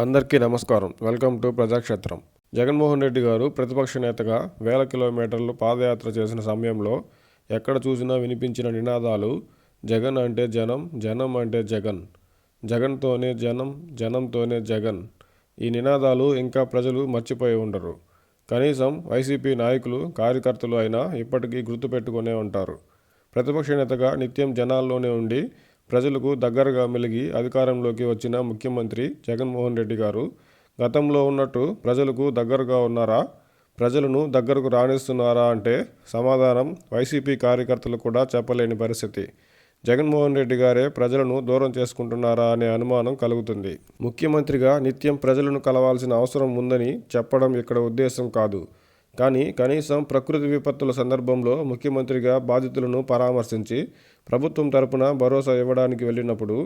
అందరికీ నమస్కారం. Welcome to Prajakshetram. Jaganmohan Reddy garu ప్రతిపక్ష నేతగా వేల కిలోమీటర్లు పాదయాత్ర చేసిన సమయంలో ఎక్కడ చూసినా వినిపించిన నినాదాలు జగన్ అంటే జనం, జనం అంటే జగన్, జగన్తోనే జనం, జనంతోనే జగన్. ఈ నినాదాలు ఇంకా ప్రజలు మర్చిపోయి ఉండరు. కనీసం వైసీపీ నాయకులు, కార్యకర్తలు అయినా ఇప్పటికీ గుర్తుపెట్టుకునే ఉంటారు. ప్రతిపక్ష నేతగా నిత్యం జనాల్లోనే ఉండి ప్రజలకు దగ్గరగా మెలిగి అధికారంలోకి వచ్చిన ముఖ్యమంత్రి జగన్మోహన్ రెడ్డి గారు గతంలో ఉన్నట్టు ప్రజలకు దగ్గరగా ఉన్నారా, ప్రజలను దగ్గరకు రాణిస్తున్నారా అంటే సమాధానం వైసీపీ కార్యకర్తలు కూడా చెప్పలేని పరిస్థితి. జగన్మోహన్ రెడ్డి గారే ప్రజలను దూరం చేసుకుంటున్నారా అనే అనుమానం కలుగుతుంది. ముఖ్యమంత్రిగా నిత్యం ప్రజలను కలవాల్సిన అవసరం ఉందని చెప్పడం ఇక్కడ ఉద్దేశం కాదు. కానీ కనీసం ప్రకృతి విపత్తుల సందర్భంలో ముఖ్యమంత్రిగా బాధితులను పరామర్శించి ప్రభుత్వం తరపున భరోసా ఇవ్వడానికి వెళ్ళినప్పుడు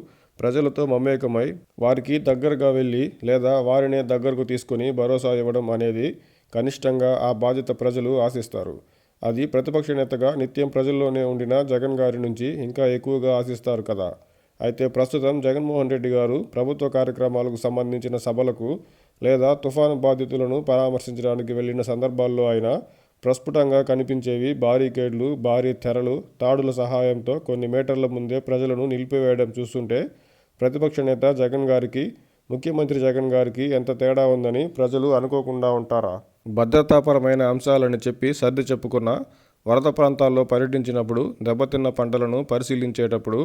ప్రజలతో మమేకమై వారికి దగ్గరగా వెళ్ళి లేదా వారినే దగ్గరకు తీసుకుని భరోసా ఇవ్వడం అనేది కనిష్టంగా ఆ బాధిత ప్రజలు ఆశిస్తారు. అది ప్రతిపక్ష నేతగా నిత్యం ప్రజల్లోనే ఉండిన జగన్ గారి నుంచి ఇంకా ఎక్కువగా ఆశిస్తారు కదా. అయితే ప్రస్తుతం జగన్మోహన్ రెడ్డి గారు ప్రభుత్వ కార్యక్రమాలకు సంబంధించిన సభలకు లేదా తుఫాను బాధితులను పరామర్శించడానికి వెళ్ళిన సందర్భాల్లో అయినా ప్రస్ఫుటంగా కనిపించేవి బారికేడ్లు, భారీ తెరలు, తాడుల సహాయంతో కొన్ని మీటర్ల ముందే ప్రజలను నిలిపివేయడం చూస్తుంటే ప్రతిపక్ష నేత జగన్ గారికి, ముఖ్యమంత్రి జగన్ గారికి ఎంత తేడా ఉందని ప్రజలు అనుకోకుండా ఉంటారా? భద్రతాపరమైన అంశాలని చెప్పి సర్ది చెప్పుకున్న వరద ప్రాంతాల్లో పర్యటించినప్పుడు దెబ్బతిన్న పంటలను పరిశీలించేటప్పుడు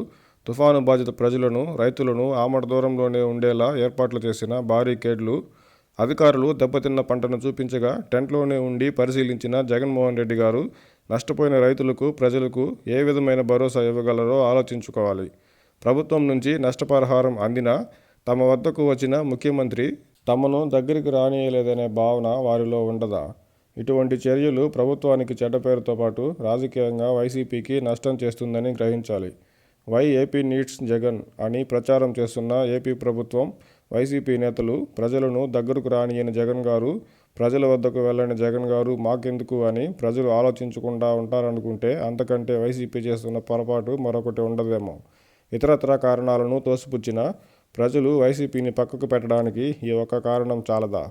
తుఫాను బాధిత ప్రజలను, రైతులను ఆమడ దూరంలోనే ఉండేలా ఏర్పాట్లు చేసిన బారికేడ్లు, అధికారులు దెబ్బతిన్న పంటను చూపించగా టెంట్లోనే ఉండి పరిశీలించిన జగన్మోహన్ రెడ్డి గారు నష్టపోయిన రైతులకు, ప్రజలకు ఏ విధమైన భరోసా ఇవ్వగలరో ఆలోచించుకోవాలి. ప్రభుత్వం నుంచి నష్టపరిహారం అందినా తమ వద్దకు వచ్చిన ముఖ్యమంత్రి తమను దగ్గరికి రానియలేదనే భావన వారిలో ఉండదా? ఇటువంటి చర్యలు ప్రభుత్వానికి చెడ్డ పేరుతో పాటు రాజకీయంగా వైసీపీకి నష్టం చేస్తుందని గ్రహించాలి. వై ఏపీ నీడ్స్ జగన్ అని ప్రచారం చేస్తున్న ఏపీ ప్రభుత్వం, వైసీపీ నేతలు ప్రజలను దగ్గరకు రానియని జగన్ గారు, ప్రజల వద్దకు వెళ్ళని జగన్ గారు మాకెందుకు అని ప్రజలు ఆలోచించకుండా ఉంటారనుకుంటే అంతకంటే వైసీపీ చేస్తున్న పొరపాటు మరొకటి ఉండదేమో. ఇతరత్రా కారణాలను తోసిపుచ్చిన ప్రజలు వైసీపీని పక్కకు పెట్టడానికి ఈ ఒక్క కారణం చాలదా?